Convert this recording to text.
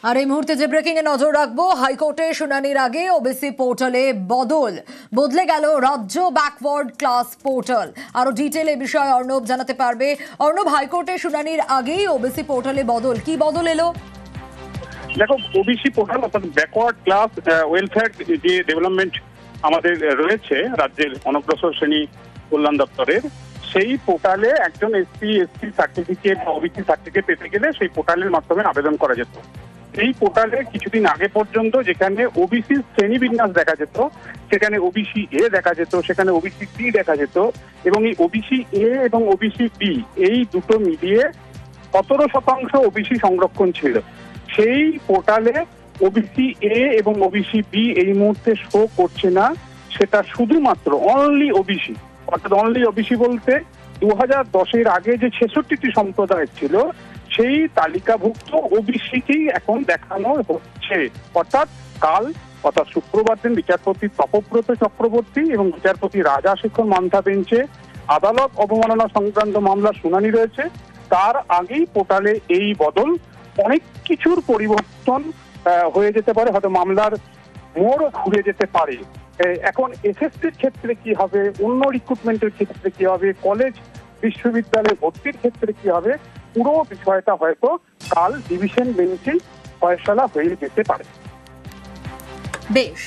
আর এই মুহূর্তে যে ব্রেকিং এ নজর রাখবো, হাইকোর্টে শুনানির আগে ওবিসি পোর্টালে বদলে গেল রাজ্য ব্যাকওয়ার্ড ক্লাস পোর্টাল। আরো ডিটেল এই বিষয়ে অর্ণব জানাতে পারবে। অর্ণব, হাইকোর্টে শুনানির আগেই ওবিসি পোর্টালে কি বদল এলো? দেখো, ওবিসি পোর্টাল অর্থাৎ ব্যাকওয়ার্ড ক্লাস ওয়েলফেয়ার যে ডেভেলপমেন্ট আমাদের রয়েছে রাজ্যের অনগ্রসর শ্রেণী কল্যাণ দপ্তরের, সেই পোর্টালে একজন এসসি সার্টিফিকেট বা ওবিসি সার্টিফিকেট পেতে গেলে সেই পোর্টালের মাধ্যমে আবেদন করা যেত। এই পোর্টালে কিছুদিন আগে পর্যন্ত যেখানে ওবিসি শ্রেণীবিন্যাস দেখা যেত, সেখানে ওবিসি এ দেখা যেত, সেখানে ওবিসি বি দেখা যেত, এবং এই ওবিসি এ এবং ওবিসি বি এই দুটো মিলিয়ে 17% ওবিসি সংরক্ষণ ছিল। সেই পোর্টালে ওবিসি এ এবং ওবিসি বি এই মুহূর্তে শো করছে না। সেটা শুধুমাত্র অনলি ওবিসি, অর্থাৎ অনলি ওবিসি বলতে 2010-এর আগে যে 66টি সম্প্রদায় ছিল সেই তালিকাভুক্ত ওবিসিকেই এখন দেখানো হচ্ছে। অর্থাৎ শুক্রবার দিন বিচারপতি তপব্রত চক্রবর্তী এবং বিচারপতি রাজাশেখর মান্থা বেঞ্চে আদালত অবমাননা সংক্রান্ত মামলার শুনানি রয়েছে। তার আগেই পোর্টালে এই বদল, অনেক কিছুর পরিবর্তন হয়ে যেতে পারে, হয়তো মামলার মোড় ঘুরে যেতে পারে। এখন এসএসসির ক্ষেত্রে কি হবে, অন্য রিক্রুটমেন্টের ক্ষেত্রে কি হবে, কলেজ বিশ্ববিদ্যালয়ে ভর্তির ক্ষেত্রে কি হবে, পুরো বিষয়টা হয়তো কাল ডিভিশন বেঞ্চে ফয়সালা হয়ে যেতে পারে। বেশ।